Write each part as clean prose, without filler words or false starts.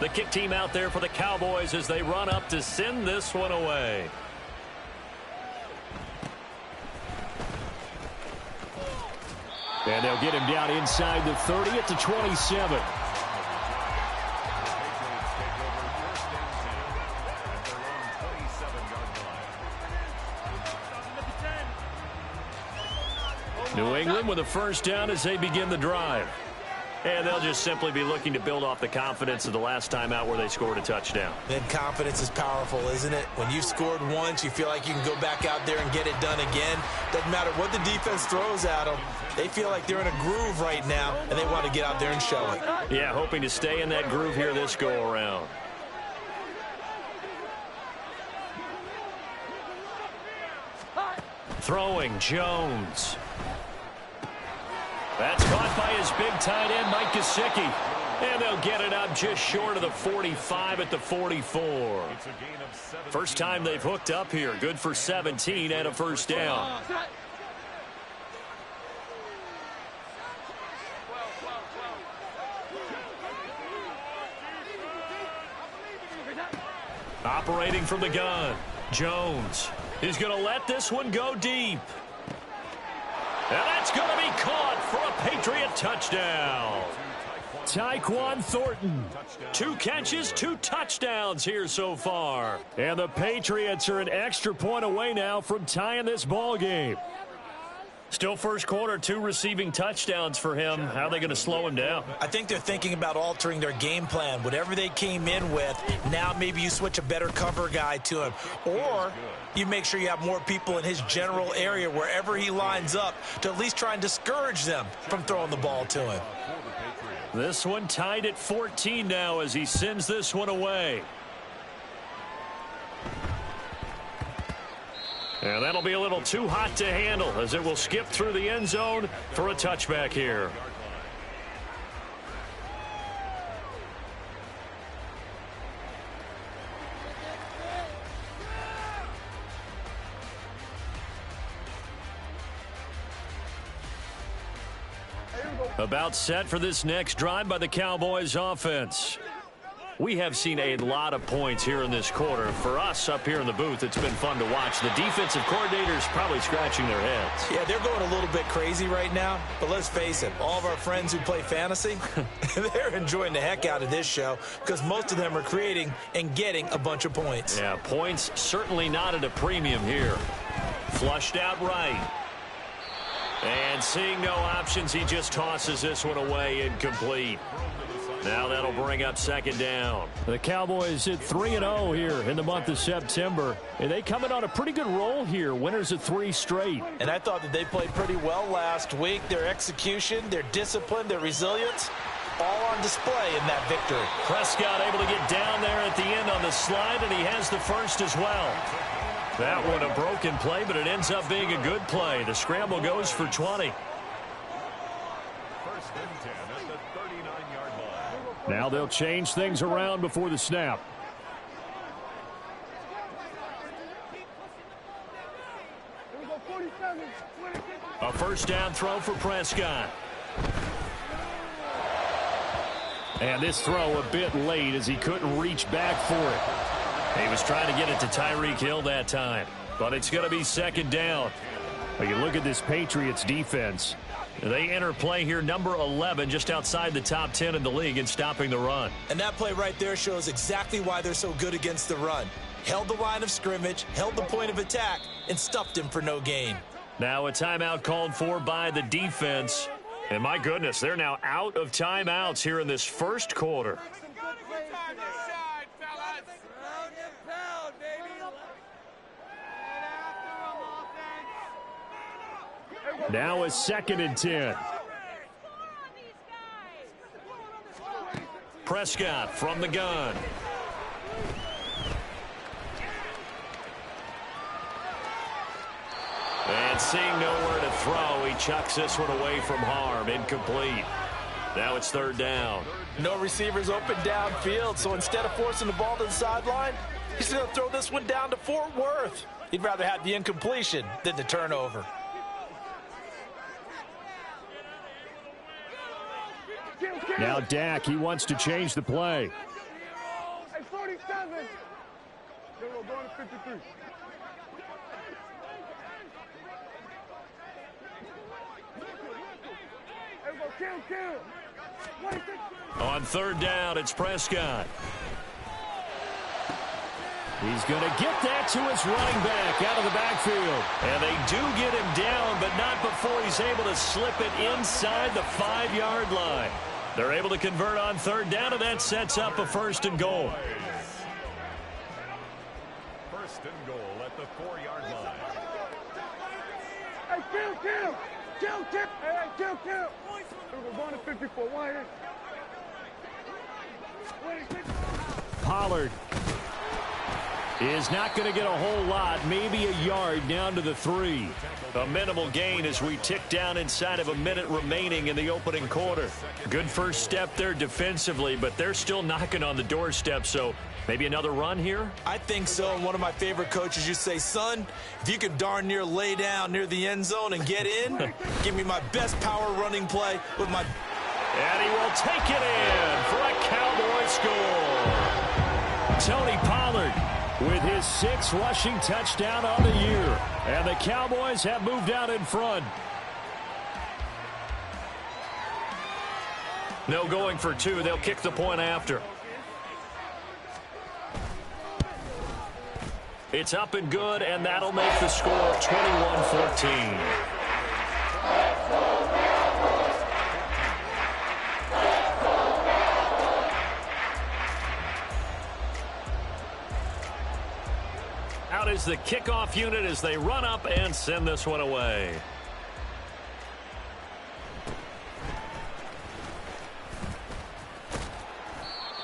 The kick team out there for the Cowboys as they run up to send this one away. And they'll get him down inside the 30 at the 27. New England with a first down as they begin the drive. And they'll just simply be looking to build off the confidence of the last time out where they scored a touchdown. Then confidence is powerful, isn't it? When you've scored once, you feel like you can go back out there and get it done again. Doesn't matter what the defense throws at them. They feel like they're in a groove right now, and they want to get out there and show it. Yeah, hoping to stay in that groove here this go-around. Throwing, Jones. That's caught by his big tight end, Mike Gesicki. And they'll get it up just short of the 45 at the 44. First time they've hooked up here. Good for 17 and a first down. Operating from the gun, Jones. He's going to let this one go deep. And that's going to be caught for a Patriot touchdown. Tyquan Thornton. 2 catches, 2 touchdowns here so far. And the Patriots are an extra point away now from tying this ball game. Still first quarter, 2 receiving touchdowns for him. How are they going to slow him down? I think they're thinking about altering their game plan. Whatever they came in with, now maybe you switch a better cover guy to him. Or you make sure you have more people in his general area wherever he lines up to at least try and discourage them from throwing the ball to him. This one tied at 14 now as he sends this one away. And that'll be a little too hot to handle as it will skip through the end zone for a touchback here. About set for this next drive by the Cowboys offense. We have seen a lot of points here in this quarter. For us up here in the booth, it's been fun to watch. The defensive coordinators probably scratching their heads. Yeah, they're going a little bit crazy right now. But let's face it, all of our friends who play fantasy, they're enjoying the heck out of this show because most of them are creating and getting a bunch of points. Yeah, points certainly not at a premium here. Flushed out right. And seeing no options, he just tosses this one away incomplete. Now that'll bring up second down. The Cowboys at 3-0 here in the month of September. And they come in on a pretty good roll here. Winners of 3 straight. And I thought that they played pretty well last week. Their execution, their discipline, their resilience, all on display in that victory. Prescott able to get down there at the end on the slide, and he has the first as well. That one a broken play, but it ends up being a good play. The scramble goes for 20. Now they'll change things around before the snap. A first down throw for Prescott. And this throw a bit late as he couldn't reach back for it. He was trying to get it to Tyreek Hill that time, but it's going to be second down. Well, you look at this Patriots defense. They enter play here, number 11, just outside the top 10 in the league in stopping the run. And that play right there shows exactly why they're so good against the run. Held the line of scrimmage, held the point of attack, and stuffed him for no gain. Now a timeout called for by the defense. And my goodness, they're now out of timeouts here in this first quarter. Now a 2nd and 10. Prescott from the gun. And seeing nowhere to throw, he chucks this one away from harm. Incomplete. Now it's third down. No receivers open downfield, so instead of forcing the ball to the sideline, he's going to throw this one down to Fort Worth. He'd rather have the incompletion than the turnover. Now Dak, he wants to change the play. 47. Then we're going to 53. On third down, it's Prescott. He's going to get that to his running back out of the backfield. And they do get him down, but not before he's able to slip it inside the 5-yard line. They're able to convert on third down, and that sets up a first and goal. First and goal at the 4-yard line. Hey, kill. Hey, kill. We're going to 54. One here. Pollard is not going to get a whole lot, maybe a yard down to the 3. A minimal gain as we tick down inside of a minute remaining in the opening quarter. Good first step there defensively, but they're still knocking on the doorstep, so maybe another run here? I think so. And one of my favorite coaches used to say, son, if you could darn near lay down near the end zone and get in, give me my best power running play with my... And he will take it in for a Cowboy score. Tony Pollard with his 6th rushing touchdown on the year. And the Cowboys have moved out in front. No going for 2. They'll kick the point after. It's up and good, and that'll make the score 21-14. Out is the kickoff unit as they run up and send this one away.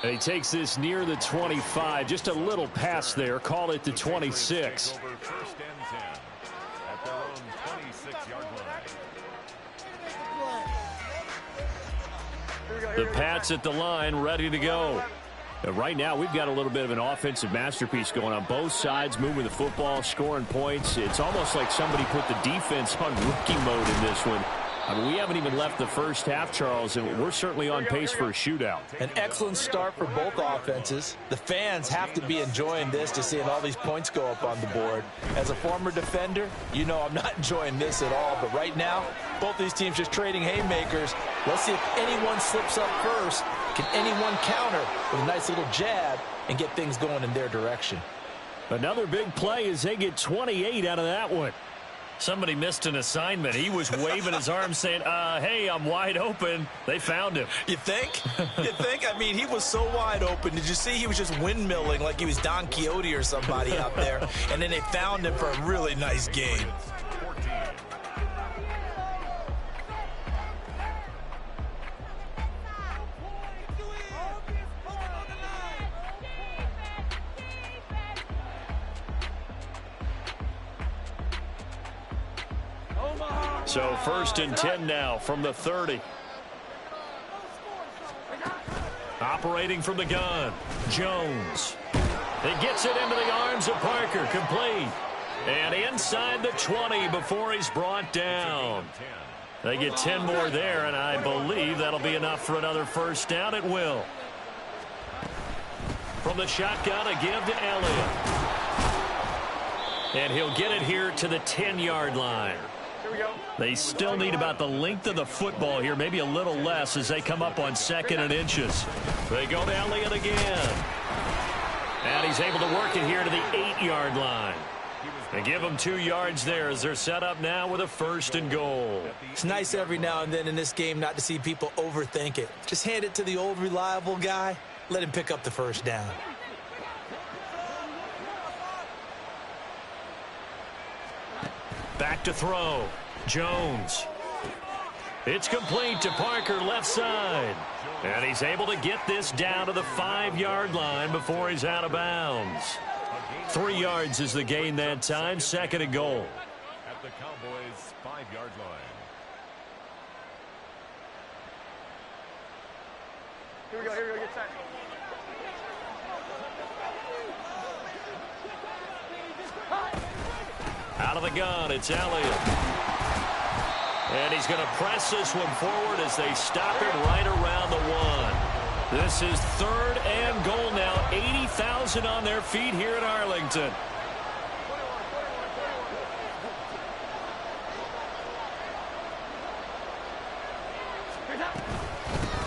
And he takes this near the 25. Just a little pass there. Call it the 26. Over first and 10 at their own 26-yard line. The Pats at the line, ready to go. And right now, we've got a little bit of an offensive masterpiece going on both sides, moving the football, scoring points. It's almost like somebody put the defense on rookie mode in this one. I mean, we haven't even left the first half, Charles, and we're certainly on pace for a shootout. An excellent start for both offenses. The fans have to be enjoying this, to seeing all these points go up on the board. As a former defender, you know I'm not enjoying this at all. But right now, both these teams just trading haymakers. Let's see if anyone slips up first. Can anyone counter with a nice little jab and get things going in their direction? Another big play as they get 28 out of that one. Somebody missed an assignment. He was waving his arms saying, hey, I'm wide open. They found him. You think? You think? I mean, he was so wide open. Did you see he was just windmilling like he was Don Quixote or somebody out there? And then they found him for a really nice game. So first and 10 now from the 30. Operating from the gun, Jones. He gets it into the arms of Parker, complete. And inside the 20 before he's brought down. They get 10 more there, and I believe that'll be enough for another first down. It will. From the shotgun, a give to Elliott. And he'll get it here to the 10-yard line. They still need about the length of the football here, maybe a little less as they come up on 2nd and inches. They go to Elliott again. And he's able to work it here to the 8-yard line. They give them 2 yards there as they're set up now with a first and goal. It's nice every now and then in this game not to see people overthink it. Just hand it to the old reliable guy. Let him pick up the first down. Back to throw. Jones. It's complete to Parker, left side. And he's able to get this down to the 5-yard line before he's out of bounds. 3 yards is the gain that time, 2nd and goal. At the Cowboys' 5-yard line. Here we go, get set. Out of the gun, it's Elliott. And he's going to press this one forward as they stop it right around the 1. This is 3rd and goal now. 80,000 on their feet here in Arlington.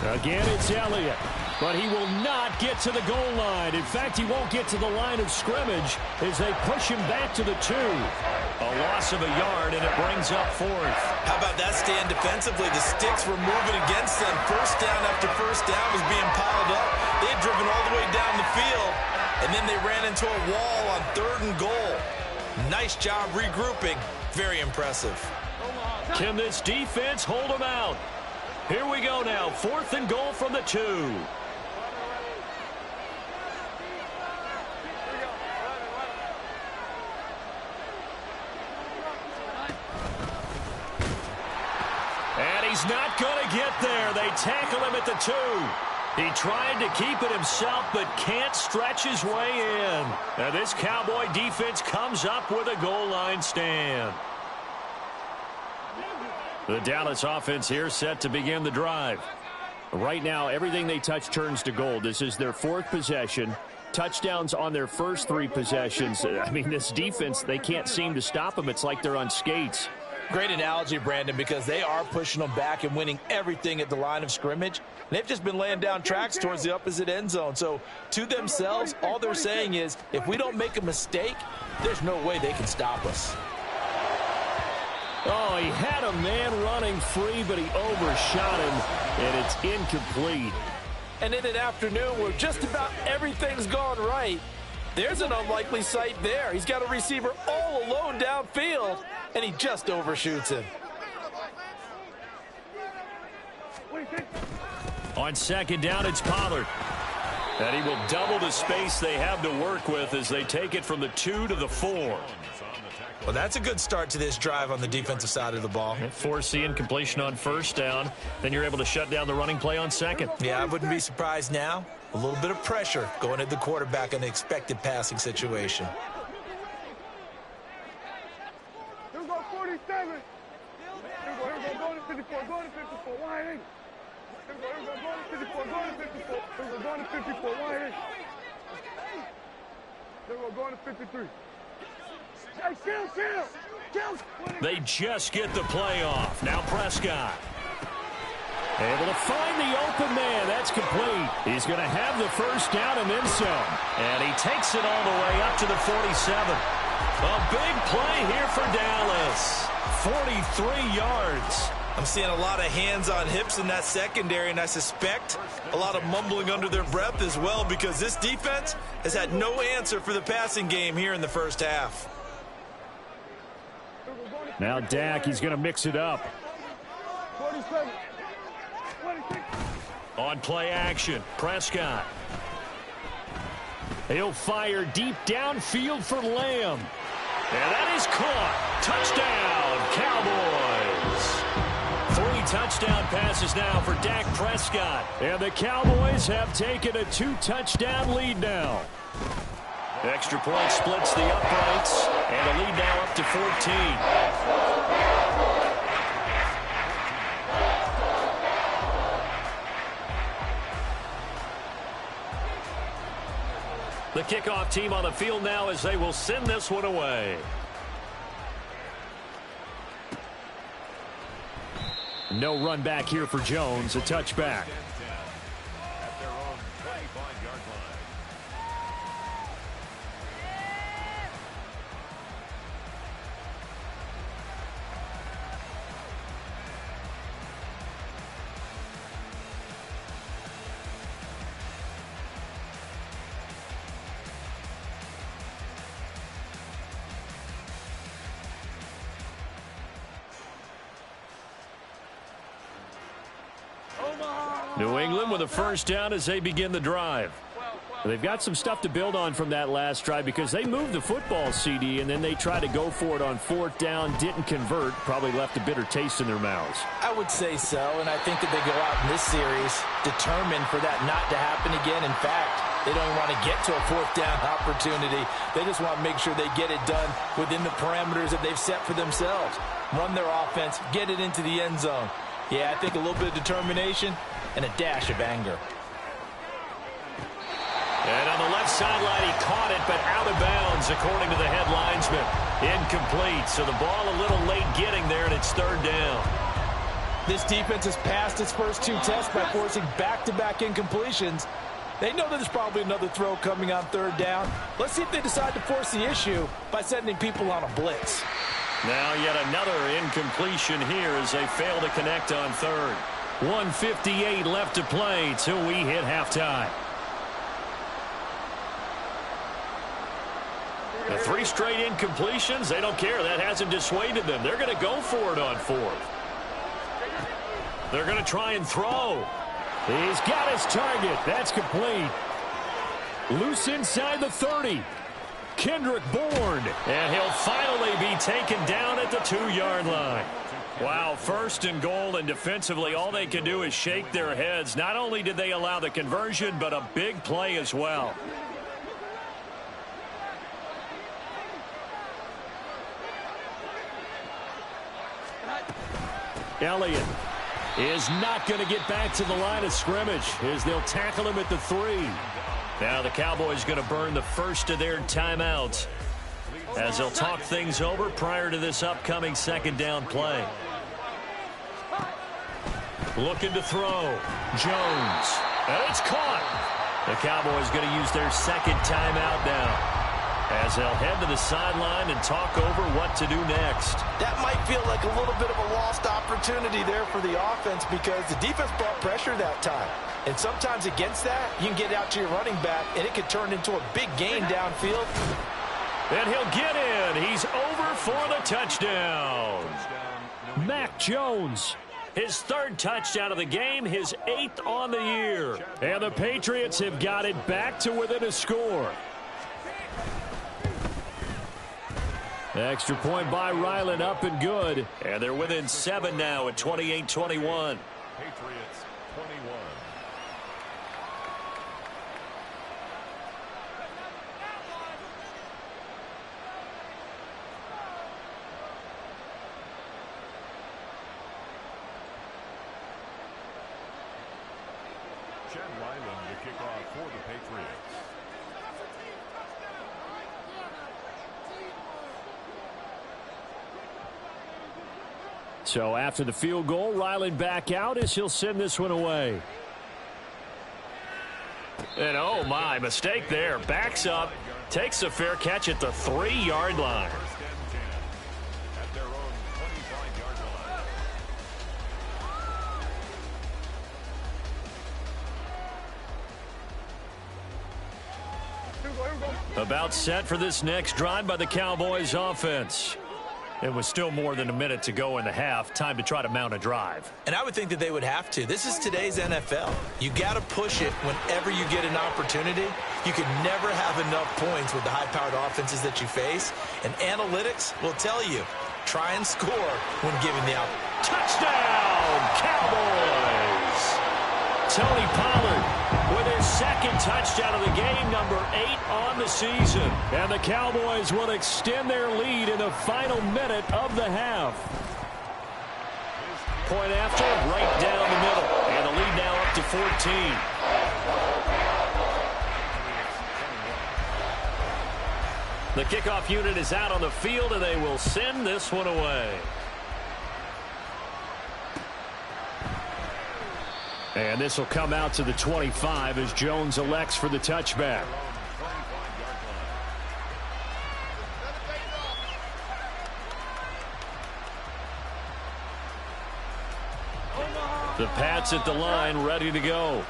Again, it's Elliott, but he will not get to the goal line. In fact, he won't get to the line of scrimmage as they push him back to the 2. A loss of a yard, and it brings up 4th. How about that stand defensively? The sticks were moving against them. First down after first down was being piled up. They had driven all the way down the field, and then they ran into a wall on 3rd and goal. Nice job regrouping. Very impressive. Can this defense hold them out? Here we go now. 4th and goal from the 2. And he's not going to get there. They tackle him at the 2. He tried to keep it himself, but can't stretch his way in. Now this Cowboy defense comes up with a goal line stand. The Dallas offense here set to begin the drive. Right now, everything they touch turns to gold. This is their 4th possession. Touchdowns on their first 3 possessions. I mean, this defense, they can't seem to stop them. It's like they're on skates. Great analogy, Brandon, because they are pushing them back and winning everything at the line of scrimmage. They've just been laying down tracks towards the opposite end zone. So to themselves, all they're saying is, if we don't make a mistake, there's no way they can stop us. Oh, he had a man running free, but he overshot him, and it's incomplete. And in an afternoon where just about everything's gone right, there's an unlikely sight there. He's got a receiver all alone downfield, and he just overshoots him. On 2nd down, it's Pollard. And he will double the space they have to work with as they take it from the 2 to the 4. Well, that's a good start to this drive on the defensive side of the ball. Force the incompletion on 1st down. Then you're able to shut down the running play on 2nd. Yeah, I wouldn't be surprised now. A little bit of pressure going at the quarterback in the expected passing situation. Here we go, 47. Here we go, going to 54, going to 54, wide in. Here we go, going to 54, going to 54. Here we go, going to 54, wide in. Here we go, going to 53. Hey, kill. They just get the play off. Now Prescott. Able to find the open man. That's complete. He's going to have the first down and then some. And he takes it all the way up to the 47. A big play here for Dallas. 43 yards. I'm seeing a lot of hands on hips in that secondary, and I suspect a lot of mumbling under their breath as well, because this defense has had no answer for the passing game here in the first half. Now Dak, he's going to mix it up. 47. 26. On play action, Prescott. He'll fire deep downfield for Lamb. And that is caught. Touchdown, Cowboys. 3 touchdown passes now for Dak Prescott. And the Cowboys have taken a 2-touchdown lead now. Extra point splits the uprights, and a lead now up to 14. The kickoff team on the field now as they will send this one away. No run back here for Jones, a touchback. At their own 25-yard line. New England with a first down as they begin the drive. They've got some stuff to build on from that last drive because they moved the football, CD, and then they tried to go for it on 4th down, didn't convert, probably left a bitter taste in their mouths. I would say so, and I think that they go out in this series determined for that not to happen again. In fact, they don't even want to get to a 4th down opportunity. They just want to make sure they get it done within the parameters that they've set for themselves. Run their offense, get it into the end zone. Yeah, I think a little bit of determination and a dash of anger. And on the left sideline, he caught it, but out of bounds, according to the head linesman. Incomplete, so the ball a little late getting there, and it's third down. This defense has passed its first two tests by forcing back-to-back incompletions. They know that there's probably another throw coming on third down. Let's see if they decide to force the issue by sending people on a blitz. Now yet another incompletion here as they fail to connect on third. 1:58 left to play till we hit halftime. The 3 straight incompletions, they don't care. That hasn't dissuaded them. They're going to go for it on fourth. They're going to try and throw. He's got his target. That's complete. Loose inside the 30. Kendrick Bourne. And he'll finally be taken down at the 2-yard line. Wow, first and goal, and defensively all they can do is shake their heads. Not only did they allow the conversion, but a big play as well. Elliott is not going to get back to the line of scrimmage as they'll tackle him at the 3. Now the Cowboys going to burn the first of their timeouts as they'll talk things over prior to this upcoming second down play. Looking to throw. Jones. And it's caught. The Cowboys going to use their second timeout now as they'll head to the sideline and talk over what to do next. That might feel like a little bit of a lost opportunity there for the offense because the defense brought pressure that time. And sometimes against that, you can get out to your running back, and it could turn into a big gain downfield. And he'll get in. He's over for the touchdown. Mac Jones. His 3rd touchdown of the game, his 8th on the year. And the Patriots have got it back to within a score. Extra point by Ryland, up and good. And they're within 7 now at 28-21. Patriots 21. Chad Ryland to kick off for the Patriots. So after the field goal, Ryland back out as he'll send this one away. And oh my, mistake there. Backs up, takes a fair catch at the 3-yard line. At their own 25-yard line. About set for this next drive by the Cowboys offense. It was still more than a minute to go in the half. Time to try to mount a drive. And I would think that they would have to. This is today's NFL. You got to push it whenever you get an opportunity. You can never have enough points with the high-powered offenses that you face. And analytics will tell you, try and score when given the opportunity. Touchdown, Cowboys! Tony Pollard with his 2nd touchdown of the game, number 8 on the season. And the Cowboys will extend their lead in the final minute of the half. Point after, right down the middle. And the lead now up to 14. The kickoff unit is out on the field, and they will send this one away. And this will come out to the 25 as Jones elects for the touchback. The Pats at the line, ready to go.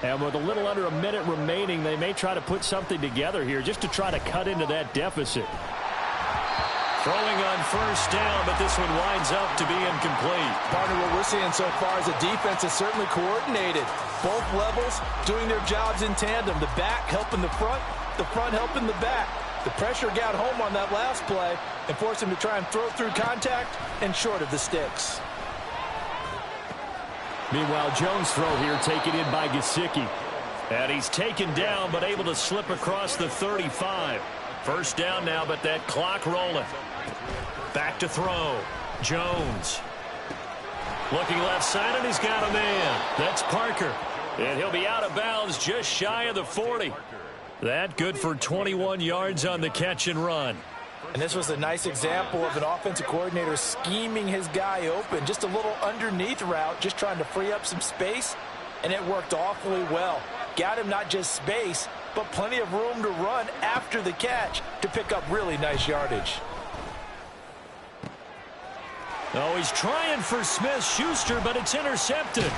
And with a little under a minute remaining, they may try to put something together here just to try to cut into that deficit. Throwing on first down, but this one winds up to be incomplete. Partner, what we're seeing so far is the defense is certainly coordinated. Both levels doing their jobs in tandem. The back helping the front helping the back. The pressure got home on that last play and forced him to try and throw through contact and short of the sticks. Meanwhile, Jones' throw here taken in by Gesicki. And he's taken down, but able to slip across the 35. First down now, but that clock rolling. Back to throw. Jones. Looking left side, and he's got a man. That's Parker. And he'll be out of bounds just shy of the 40. That good for 21 yards on the catch and run. And this was a nice example of an offensive coordinator scheming his guy open. Just a little underneath route, just trying to free up some space, and it worked awfully well. Got him not just space, but plenty of room to run after the catch to pick up really nice yardage. Oh, he's trying for Smith-Schuster, but it's intercepted.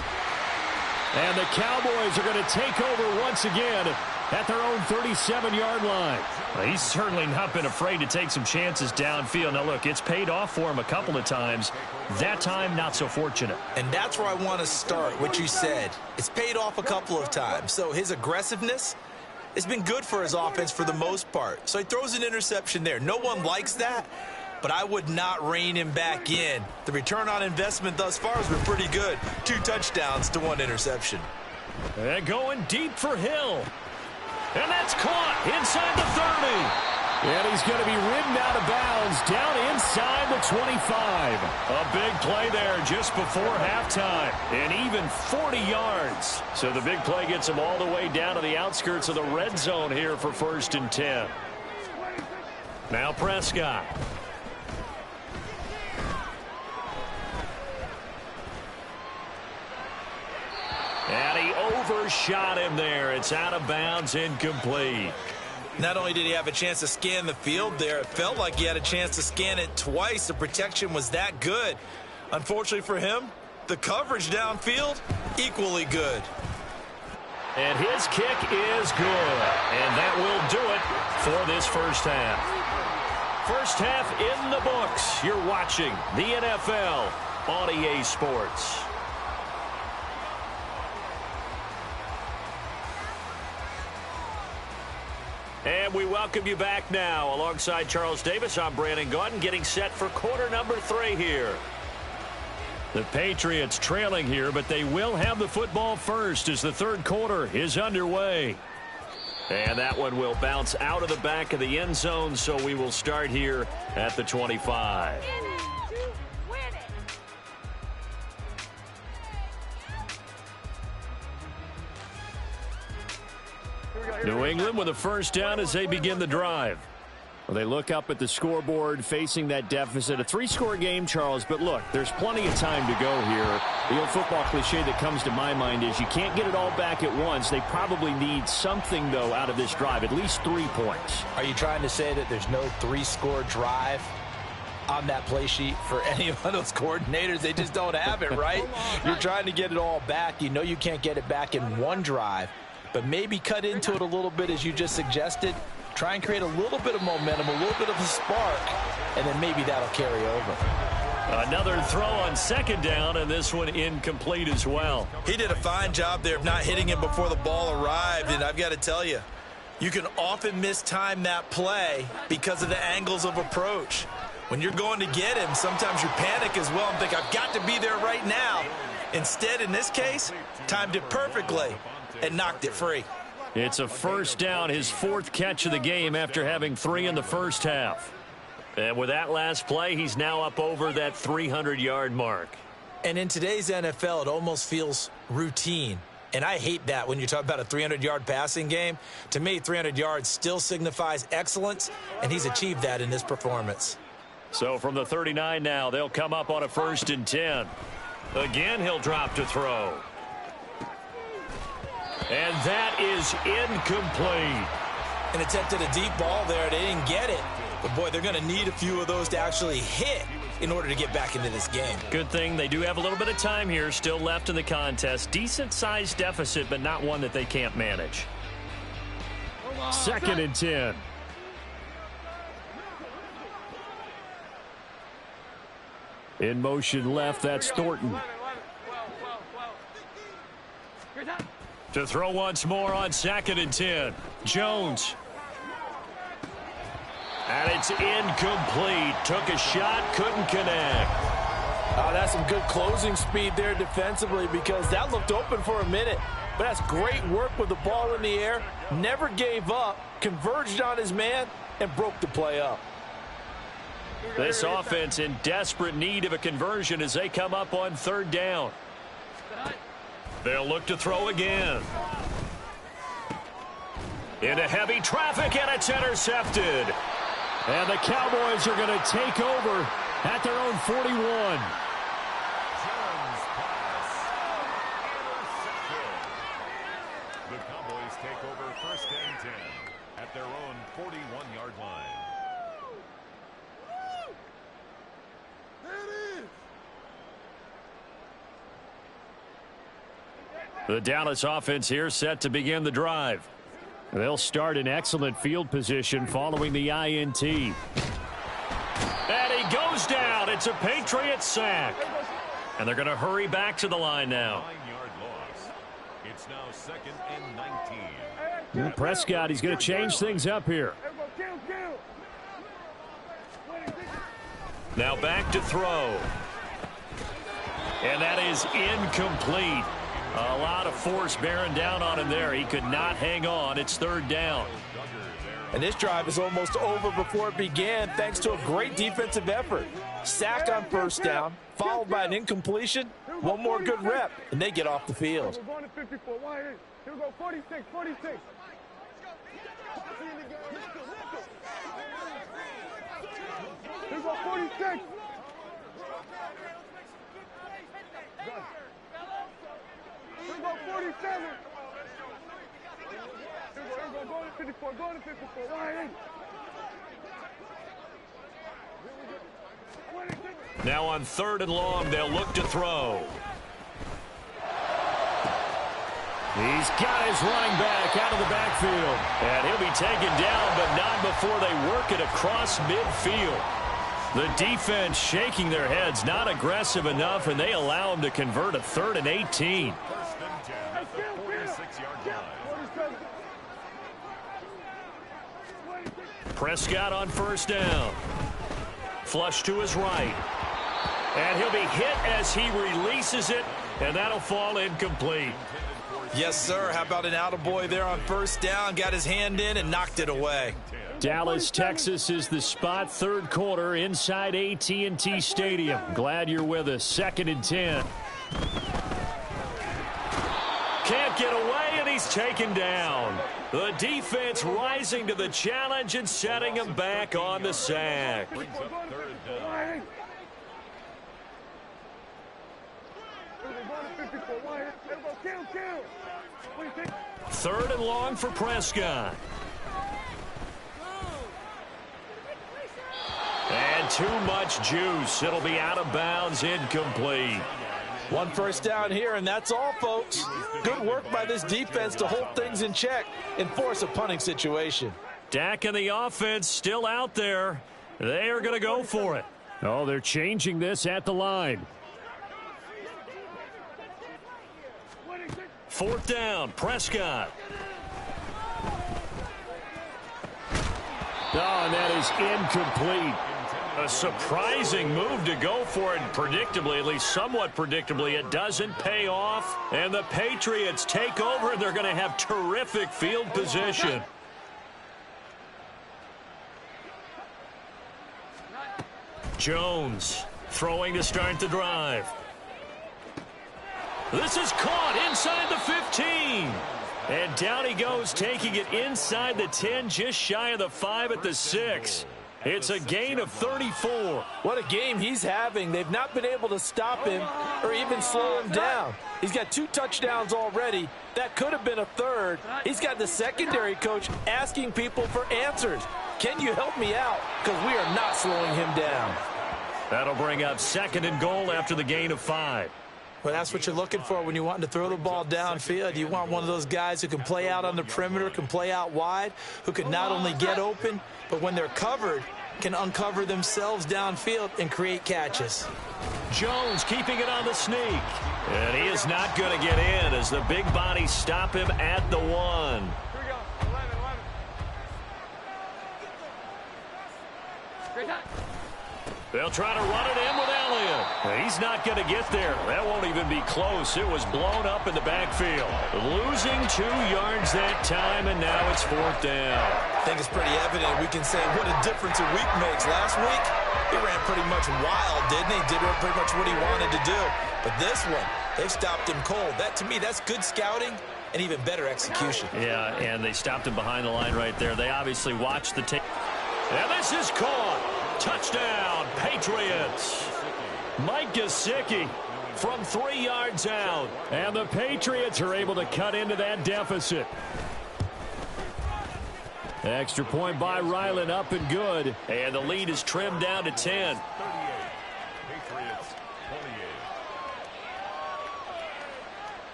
And the Cowboys are going to take over once again at their own 37-yard line. Well, he's certainly not been afraid to take some chances downfield. Now, look, it's paid off for him a couple of times. That time, not so fortunate. And that's where I want to start, what you said. It's paid off a couple of times. So his aggressiveness has been good for his offense for the most part. So he throws an interception there. No one likes that, but I would not rein him back in. The return on investment thus far has been pretty good. 2 touchdowns to 1 interception. And going deep for Hill. And that's caught inside the 30. And he's going to be ridden out of bounds down inside the 25. A big play there just before halftime. And even 40 yards. So the big play gets him all the way down to the outskirts of the red zone here for 1st and 10. Now Prescott. And he overshot him there. It's out of bounds, incomplete. Not only did he have a chance to scan the field there, it felt like he had a chance to scan it twice. The protection was that good. Unfortunately for him, the coverage downfield, equally good. And his kick is good. And that will do it for this first half. First half in the books. You're watching the NFL on EA Sports. And we welcome you back now. Alongside Charles Davis, I'm Brandon Gaudin, getting set for quarter number 3 here. The Patriots trailing here, but they will have the football first as the third quarter is underway. And that one will bounce out of the back of the end zone, so we will start here at the 25. New England with a first down as they begin the drive. Well, they look up at the scoreboard facing that deficit. A 3-score game, Charles, but look, there's plenty of time to go here. The old football cliche that comes to my mind is you can't get it all back at once. They probably need something, though, out of this drive, at least 3 points. Are you trying to say that there's no 3-score drive on that play sheet for any of those coordinators? They just don't have it, right? You're trying to get it all back. You know you can't get it back in one drive, but maybe cut into it a little bit as you just suggested. Try and create a little bit of momentum, a little bit of a spark, and then maybe that'll carry over. Another throw on second down, and this one incomplete as well. He did a fine job there of not hitting him before the ball arrived, and I've got to tell you, you can often mistime that play because of the angles of approach. When you're going to get him, sometimes you panic as well and think, I've got to be there right now. Instead, in this case, timed it perfectly and knocked it free. It's a first down, his 4th catch of the game after having 3 in the first half. And with that last play, he's now up over that 300-yard mark. And in today's NFL, it almost feels routine. And I hate that when you talk about a 300-yard passing game. To me, 300 yards still signifies excellence, and he's achieved that in this performance. So from the 39 now, they'll come up on a 1st and 10. Again, he'll drop to throw. And that is incomplete. And attempted a deep ball there. They didn't get it. But, boy, they're going to need a few of those to actually hit in order to get back into this game. Good thing they do have a little bit of time here still left in the contest. Decent-sized deficit, but not one that they can't manage. 2nd and 10. In motion left, that's Thornton. To throw once more on 2nd and 10. Jones. And it's incomplete. Took a shot, couldn't connect. Oh, that's some good closing speed there defensively because that looked open for a minute. But that's great work with the ball in the air. Never gave up, converged on his man, and broke the play up. This offense in desperate need of a conversion as they come up on 3rd down. They'll look to throw again. Into heavy traffic, and it's intercepted. And the Cowboys are going to take over at their own 41. The Cowboys take over 1st and 10 at their own 41-yard line. The Dallas offense here set to begin the drive. They'll start in excellent field position following the INT. And he goes down. It's a Patriot sack. And they're going to hurry back to the line now. 9-yard loss. It's now 2nd and 19. Prescott, he's going to change things up here. Now back to throw. And that is incomplete. A lot of force bearing down on him there. He could not hang on. It's 3rd down. And this drive is almost over before it began thanks to a great defensive effort. Sack on 1st down, followed by an incompletion. One more good rep, and they get off the field. Here we go, 46, 46. Here we go, 46. Here we go, 47. Here we go, go to 54, go to 54. Why? Now on 3rd and long, they'll look to throw. He's got his running back out of the backfield. And he'll be taken down, but not before they work it across midfield. The defense shaking their heads, not aggressive enough, and they allow him to convert a 3rd and 18. 1st and 10 at the 46-yard line. Prescott on 1st down. Flush to his right. And he'll be hit as he releases it, and that'll fall incomplete. Yes, sir. How about an attaboy there on 1st down? Got his hand in and knocked it away. Dallas, Texas is the spot. 3rd quarter inside AT&T Stadium. Glad you're with us. 2nd and 10. Can't get away, and he's taken down. The defense rising to the challenge and setting him back on the sack. Brings up 3rd down. 3rd and long for Prescott. And too much juice. It'll be out of bounds, incomplete. 1 1st down here, and that's all, folks. Good work by this defense to hold things in check and force a punting situation. Dak and the offense still out there. They are going to go for it. Oh, they're changing this at the line. 4th down, Prescott. Oh, and that is incomplete. A surprising move to go for it, and predictably, at least somewhat predictably, it doesn't pay off. And the Patriots take over, and they're going to have terrific field position. Jones throwing to start the drive. This is caught inside the 15. And down he goes, taking it inside the 10, just shy of the 5 at the 6. It's a gain of 34. What a game he's having. They've not been able to stop him or even slow him down. He's got 2 touchdowns already. That could have been a 3rd. He's got the secondary coach asking people for answers. Can you help me out? Because we are not slowing him down. That'll bring up 2nd and goal after the gain of 5. Well, that's what you're looking for when you want to throw the ball downfield. You want one of those guys who can play out on the perimeter, can play out wide, who can not only get open, but when they're covered, can uncover themselves downfield and create catches. Jones keeping it on the sneak. And he is not going to get in as the big bodies stop him at the 1. They'll try to run it in with Elliott. He's not going to get there. That won't even be close. It was blown up in the backfield. Losing 2 yards that time, and now it's 4th down. I think it's pretty evident. We can say what a difference a week makes. Last week, he ran pretty much wild, didn't he? Did pretty much what he wanted to do. But this one, they've stopped him cold. That, to me, that's good scouting and even better execution. Yeah, and they stopped him behind the line right there. They obviously watched the tape. And this is caught. Touchdown, Patriots. Mike Gesicki from 3 yards out. And the Patriots are able to cut into that deficit. Extra point by Ryland, up and good. And the lead is trimmed down to 10. 38. Patriots 28.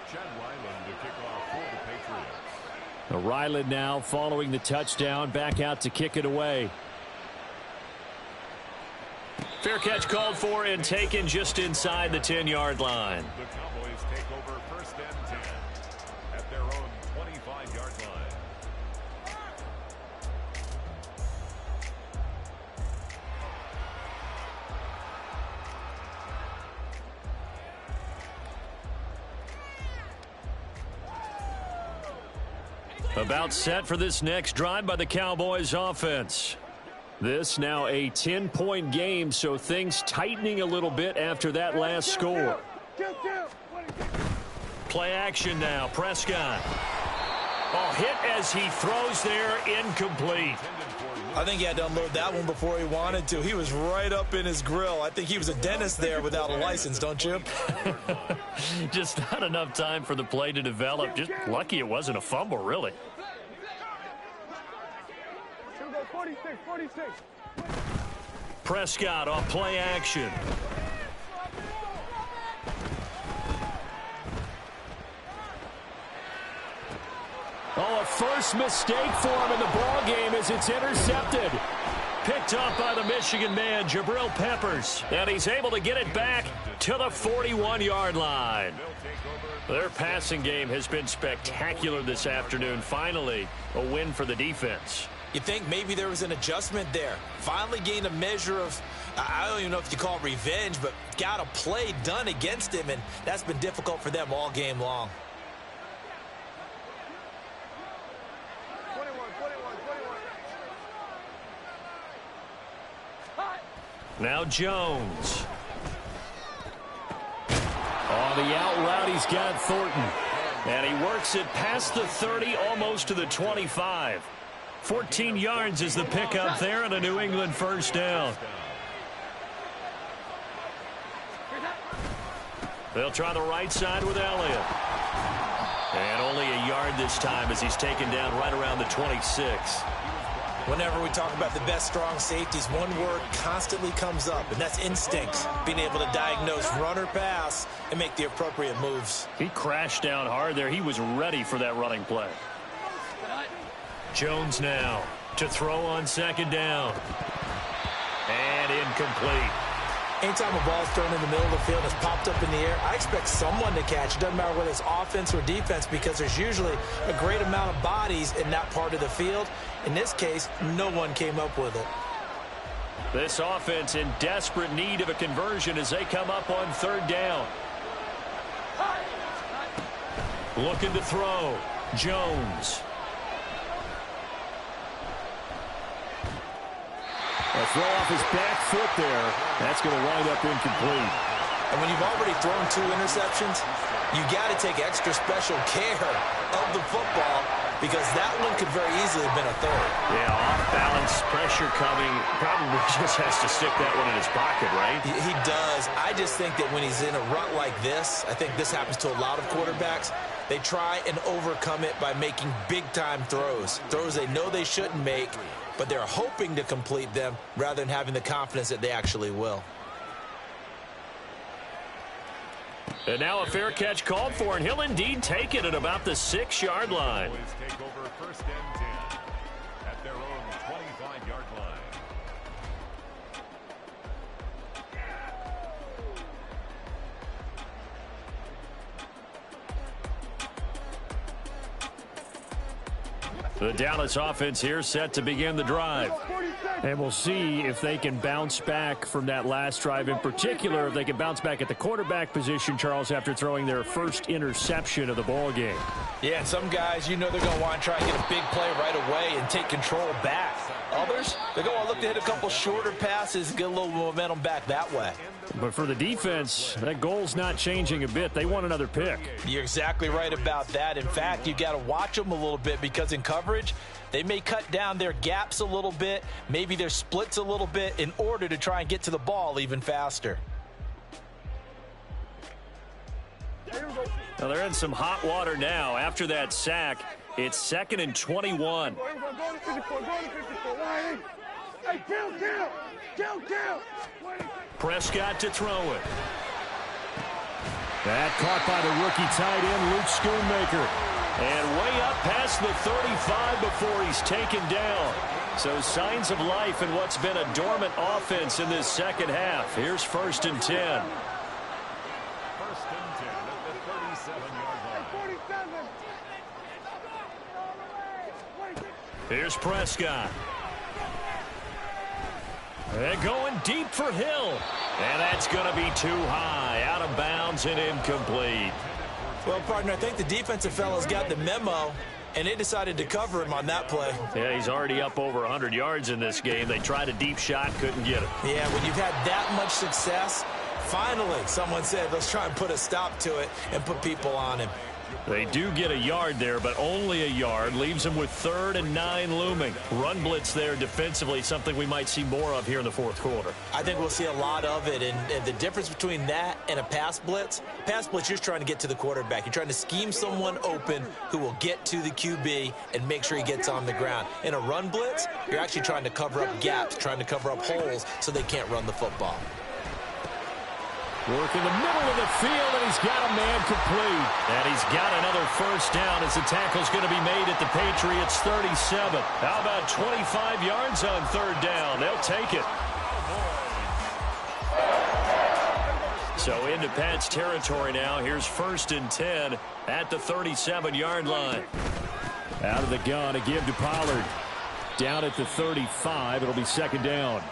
Chad Ryland to kick off for the Patriots. Ryland now following the touchdown, back out to kick it away. Fair catch called for and taken just inside the 10-yard line. The Cowboys take over first and 10 at their own 25-yard line. About set for this next drive by the Cowboys offense. This now a 10-point game, so things tightening a little bit after that last score. Play action now. Prescott. Oh, hit as he throws there, incomplete. I think he had to unload that one before he wanted to. He was right up in his grill. I think he was a dentist there without a license, don't you? Just not enough time for the play to develop. Just lucky it wasn't a fumble, really. 46, 46. Prescott off play action. Oh, a first mistake for him in the ball game as it's intercepted. Picked up by the Michigan man, Jabril Peppers. And he's able to get it back to the 41-yard line. Their passing game has been spectacular this afternoon. Finally, a win for the defense. You think maybe there was an adjustment there. Finally gained a measure of, I don't even know if you call it revenge, but got a play done against him, and that's been difficult for them all game long. 21. Now Jones. On the out route, he's got Thornton. And he works it past the 30, almost to the 25. 14 yards is the pickup there and a New England first down. They'll try the right side with Elliott. And only a yard this time as he's taken down right around the 26. Whenever we talk about the best strong safeties, one word constantly comes up, and that's instinct. Being able to diagnose run or pass and make the appropriate moves. He crashed down hard there. He was ready for that running play. Jones now to throw on second down. And incomplete. Anytime a ball is thrown in the middle of the field and it's popped up in the air, I expect someone to catch. It doesn't matter whether it's offense or defense because there's usually a great amount of bodies in that part of the field. In this case, no one came up with it. This offense in desperate need of a conversion as they come up on third down. Looking to throw. Jones. A throw off his back foot there. That's going to wind up incomplete. And when you've already thrown 2 interceptions, you got to take extra special care of the football because that one could very easily have been a third. Yeah, off balance, pressure coming. Probably just has to stick that one in his pocket, right? He does. I just think that when he's in a rut like this, I think this happens to a lot of quarterbacks, they try and overcome it by making big-time throws. Throws they know they shouldn't make, but they're hoping to complete them rather than having the confidence that they actually will. And now a fair catch called for, and he'll indeed take it at about the 6-yard line. Take over first and 10 at their own 25-yard line. The Dallas offense here set to begin the drive. And we'll see if they can bounce back from that last drive. In particular, if they can bounce back at the quarterback position, Charles, after throwing their first interception of the ball game. Yeah, and some guys, you know they're going to want to try and get a big play right away and take control back. Others, they're going to look to hit a couple shorter passes and get a little momentum back that way. But for the defense, that goal's not changing a bit. They want another pick. You're exactly right about that. In fact, you got to watch them a little bit because in coverage, they may cut down their gaps a little bit, maybe their splits a little bit in order to try and get to the ball even faster. Well, they're in some hot water now. After that sack, it's 2nd and 21. Prescott to throw it. That caught by the rookie tight end, Luke Schoonmaker. And way up past the 35 before he's taken down. So signs of life in what's been a dormant offense in this second half. Here's 1st and 10. 1st and 10 at the 37-yard line. Here's Prescott. They're going deep for Hill. And that's going to be too high. Out of bounds and incomplete. Well, partner, I think the defensive fellas got the memo, and they decided to cover him on that play. Yeah, he's already up over 100 yards in this game. They tried a deep shot, couldn't get it. Yeah, when you've had that much success, finally someone said, let's try and put a stop to it and put people on him. They do get a yard there, but only a yard. Leaves them with 3rd and 9 looming. Run blitz there defensively, something we might see more of here in the 4th quarter. I think we'll see a lot of it, and the difference between that and a pass blitz, you're just trying to get to the quarterback. You're trying to scheme someone open who will get to the QB and make sure he gets on the ground. In a run blitz, you're actually trying to cover up gaps, trying to cover up holes so they can't run the football. Work in the middle of the field, and he's got a man complete. And he's got another 1st down as the tackle's going to be made at the Patriots 37. How about 25 yards on 3rd down? They'll take it. So into Pat's territory now. Here's 1st and 10 at the 37-yard line. Out of the gun, a give to Pollard. Down at the 35, it'll be 2nd down.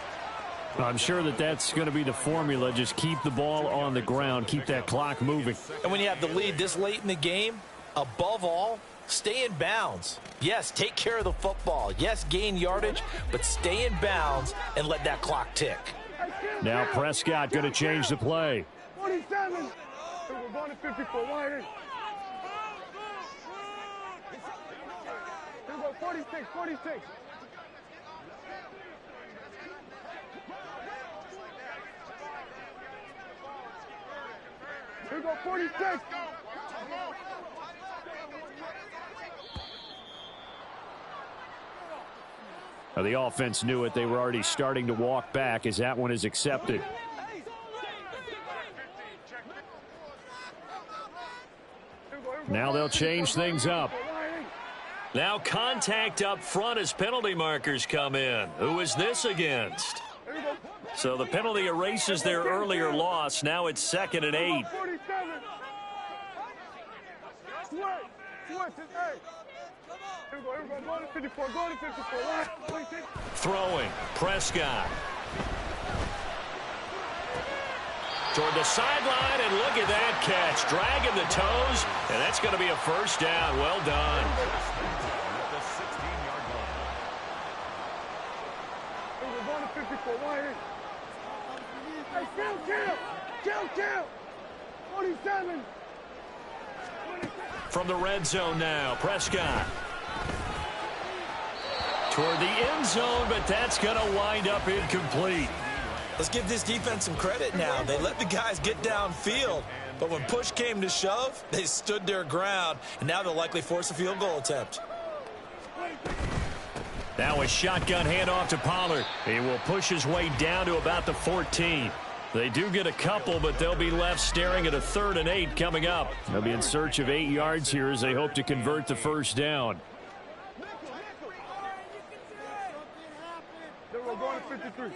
I'm sure that's going to be the formula. Just keep the ball on the ground. Keep that clock moving. And when you have the lead this late in the game, above all, stay in bounds. Yes, take care of the football. Yes, gain yardage, but stay in bounds and let that clock tick. Now Prescott going to change the play. 47. We're going to 54. Wide in. Here we go. 46. 46. Here we go. 46. Now the offense knew it. They were already starting to walk back as that one is accepted. Now they'll change things up. Now contact up front as penalty markers come in. Who is this against? So the penalty erases their earlier loss. Now it's 2nd and 8. Throwing. Prescott. Toward the sideline, and look at that catch. Dragging the toes, and that's going to be a 1st down. Well done. At the 16-yard line. We're going to 54. Wide in. Hey, kill. 47. From the red zone now, Prescott. Toward the end zone, but that's going to wind up incomplete. Let's give this defense some credit now. They let the guys get downfield, but when push came to shove, they stood their ground, and now they'll likely force a field goal attempt. Now a shotgun handoff to Pollard. He will push his way down to about the 14. They do get a couple, but they'll be left staring at a 3rd and 8 coming up. They'll be in search of 8 yards here as they hope to convert the 1st down. Then we're going to 53.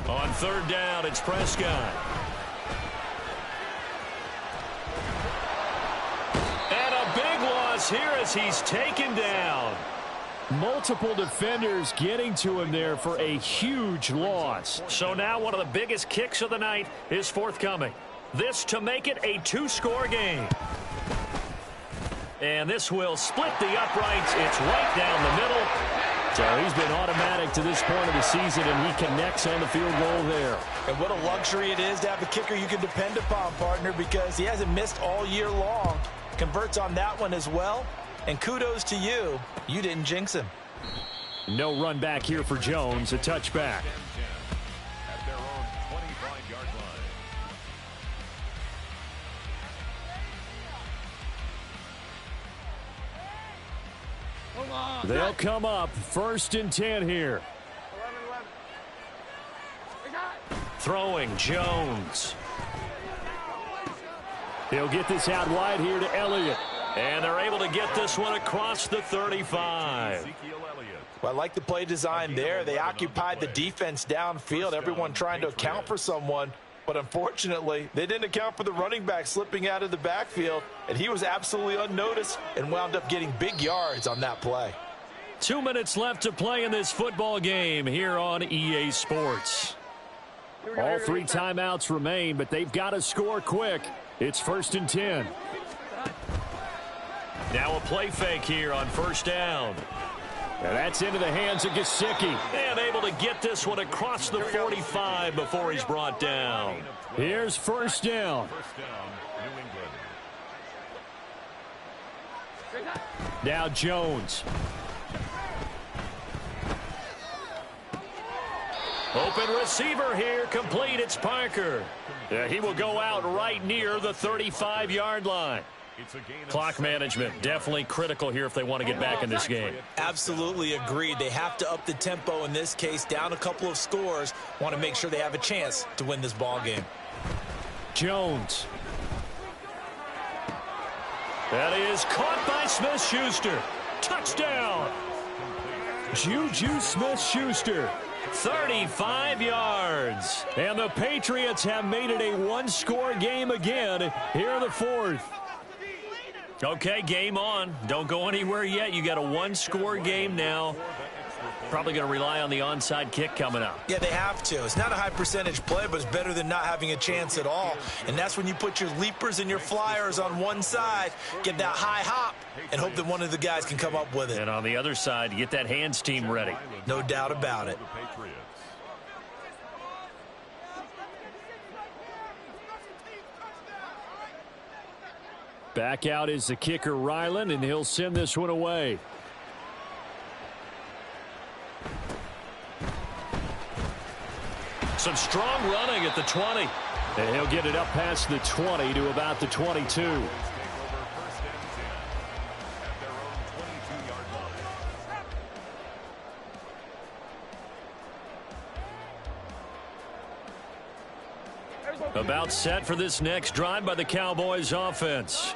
On 3rd down, it's Prescott. And a big loss here as he's taken down. Multiple defenders getting to him there for a huge loss. So now one of the biggest kicks of the night is forthcoming. This to make it a 2-score game. And this will split the uprights. It's right down the middle. So he's been automatic to this point of the season, and he connects on the field goal there. And what a luxury it is to have a kicker you can depend upon, partner, because he hasn't missed all year long. Converts on that one as well. And kudos to you. You didn't jinx him. No run back here for Jones. A touchback. At their own 25-yard line. They'll come up 1st and 10 here. 11. Throwing Jones. He'll get this out wide here to Elliott. And they're able to get this one across the 35. Well, I like the play design there. They occupied the defense downfield, everyone trying to account for someone. But unfortunately, they didn't account for the running back slipping out of the backfield, and he was absolutely unnoticed and wound up getting big yards on that play. 2 minutes left to play in this football game here on EA Sports. All 3 timeouts remain, but they've got to score quick. It's 1st and 10. Now a play fake here on 1st down. And that's into the hands of Gesicki. And able to get this one across the 45 before he's brought down. Here's 1st down. Now Jones. Open receiver here, complete. It's Parker. He will go out right near the 35-yard line. Clock management definitely critical here if they want to get back in this game. Absolutely agreed. They have to up the tempo in this case, down a couple of scores. Want to make sure they have a chance to win this ball game. Jones. That is caught by Smith-Schuster. Touchdown. Juju Smith-Schuster. 35 yards. And the Patriots have made it a one-score game again here in the 4th. Okay, game on. Don't go anywhere yet. You got a one-score game now. Probably going to rely on the onside kick coming up. Yeah, they have to. It's not a high percentage play, but it's better than not having a chance at all. And that's when you put your leapers and your flyers on one side, get that high hop, and hope that one of the guys can come up with it. And on the other side, get that hands team ready. No doubt about it. Back out is the kicker, Ryland, and he'll send this one away. Some strong running at the 20. And he'll get it up past the 20 to about the 22. About set for this next drive by the Cowboys offense.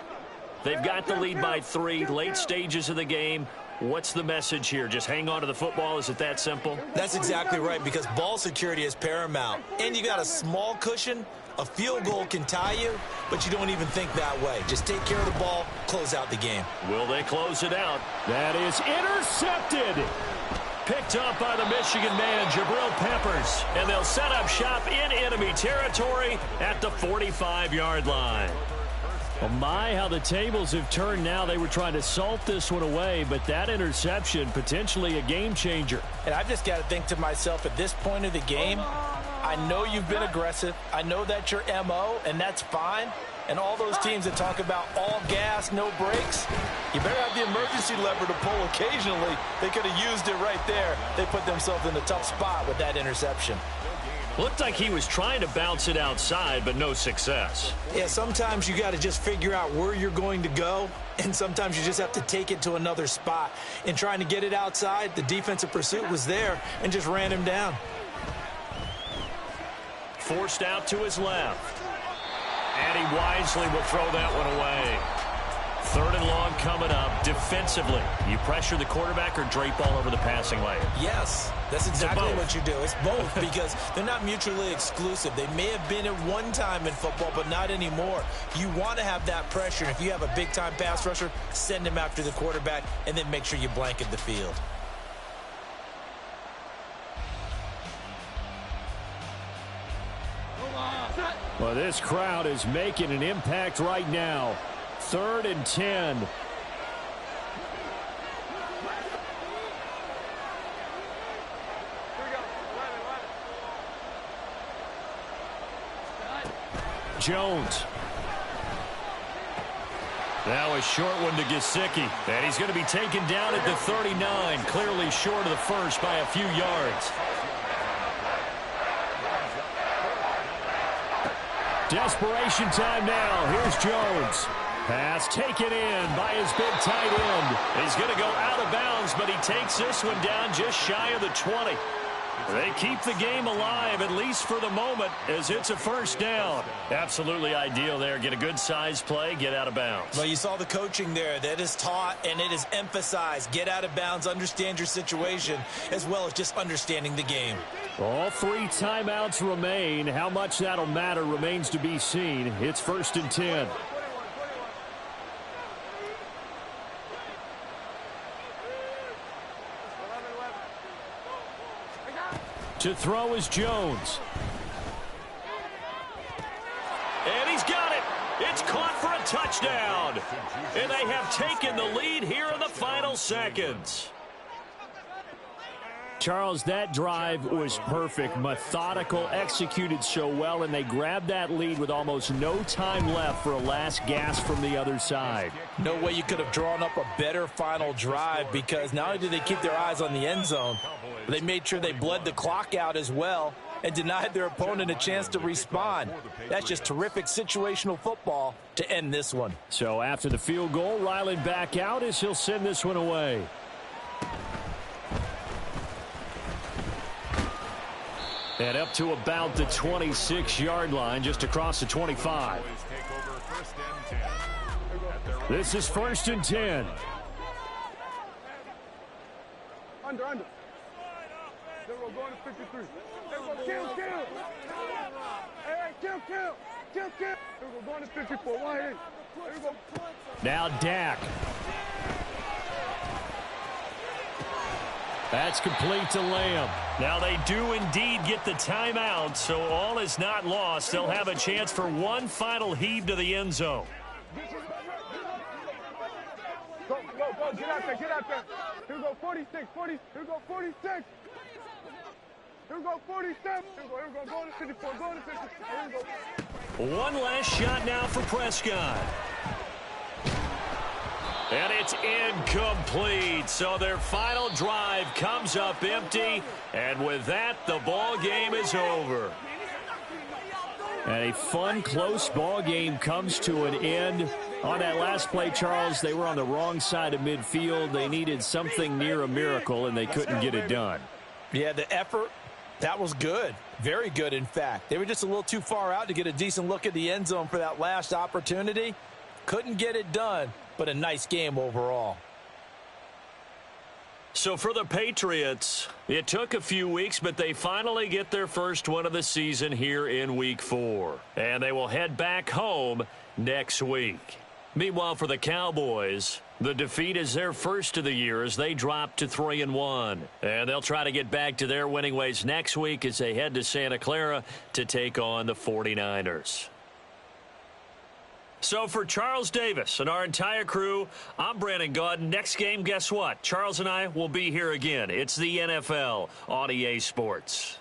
They've got the lead by 3, late stages of the game. What's the message here? Just hang on to the football? Is it that simple? That's exactly right, because ball security is paramount. And you got a small cushion. A field goal can tie you, but you don't even think that way. Just take care of the ball, close out the game. Will they close it out? That is intercepted. Picked up by the Michigan man, Jabril Peppers. And they'll set up shop in enemy territory at the 45-yard line. Well, my, how the tables have turned now. They were trying to salt this one away, but that interception, potentially a game changer. And I've just got to think to myself, at this point of the game, I know you've been aggressive. I know that's your MO, and that's fine. And all those teams that talk about all gas, no brakes, you better have the emergency lever to pull occasionally. They could have used it right there. They put themselves in a tough spot with that interception. Looked like he was trying to bounce it outside, but no success. Yeah, sometimes you got to just figure out where you're going to go, and sometimes you just have to take it to another spot. In trying to get it outside, the defensive pursuit was there and just ran him down. Forced out to his left. And he wisely will throw that one away. 3rd and long coming up. Defensively, you pressure the quarterback or drape all over the passing lane? Yes, that's exactly what you do. It's both, because they're not mutually exclusive. They may have been at one time in football, but not anymore. You want to have that pressure. And if you have a big-time pass rusher, send him after the quarterback, and then make sure you blanket the field. Well, this crowd is making an impact right now. 3rd and 10. Jones. Now a short one to Gesicki. And he's going to be taken down at the 39, clearly short of the first by a few yards. Desperation time now. Here's Jones. Pass taken in by his big tight end. He's going to go out of bounds, but he takes this one down just shy of the 20. They keep the game alive, at least for the moment, as it's a first down. Absolutely ideal there. Get a good size play, get out of bounds. Well, you saw the coaching there. That is taught and it is emphasized. Get out of bounds, understand your situation, as well as just understanding the game. All 3 timeouts remain. How much that'll matter remains to be seen. It's 1st and 10. To throw is Jones. And he's got it. It's caught for a touchdown. And they have taken the lead here in the final seconds. Charles, that drive was perfect, methodical, executed so well, and they grabbed that lead with almost no time left for a last gasp from the other side. No way you could have drawn up a better final drive, because not only did they keep their eyes on the end zone, but they made sure they bled the clock out as well and denied their opponent a chance to respond. That's just terrific situational football to end this one. So after the field goal, Ryland back out as he'll send this one away. And up to about the 26-yard line, just across the 25. This is 1st and 10. Under. There we go, going to 53. There we go, kill. Hey, kill. There we go, going to 54. Why ain't? There we go. Now Dak. That's complete to Lamb. Now they do indeed get the timeout, so all is not lost. They'll have a chance for one final heave to the end zone. Go, get out there. Here we go, 46. Here we go, 46. Here we go, 47. Here we go, going to 54, going to 54. Here we go. One last shot now for Prescott. And it's incomplete. So their final drive comes up empty. And with that, the ball game is over. And a fun, close ball game comes to an end. On that last play, Charles, they were on the wrong side of midfield. They needed something near a miracle, and they couldn't get it done. Yeah, the effort, that was good. Very good, in fact. They were just a little too far out to get a decent look at the end zone for that last opportunity. Couldn't get it done, but a nice game overall. So for the Patriots, it took a few weeks, but they finally get their first one of the season here in Week 4. And they will head back home next week. Meanwhile, for the Cowboys, the defeat is their first of the year as they drop to 3-1. And they'll try to get back to their winning ways next week as they head to Santa Clara to take on the 49ers. So for Charles Davis and our entire crew, I'm Brandon Gaudin. Next game, guess what? Charles and I will be here again. It's the NFL on EA Sports.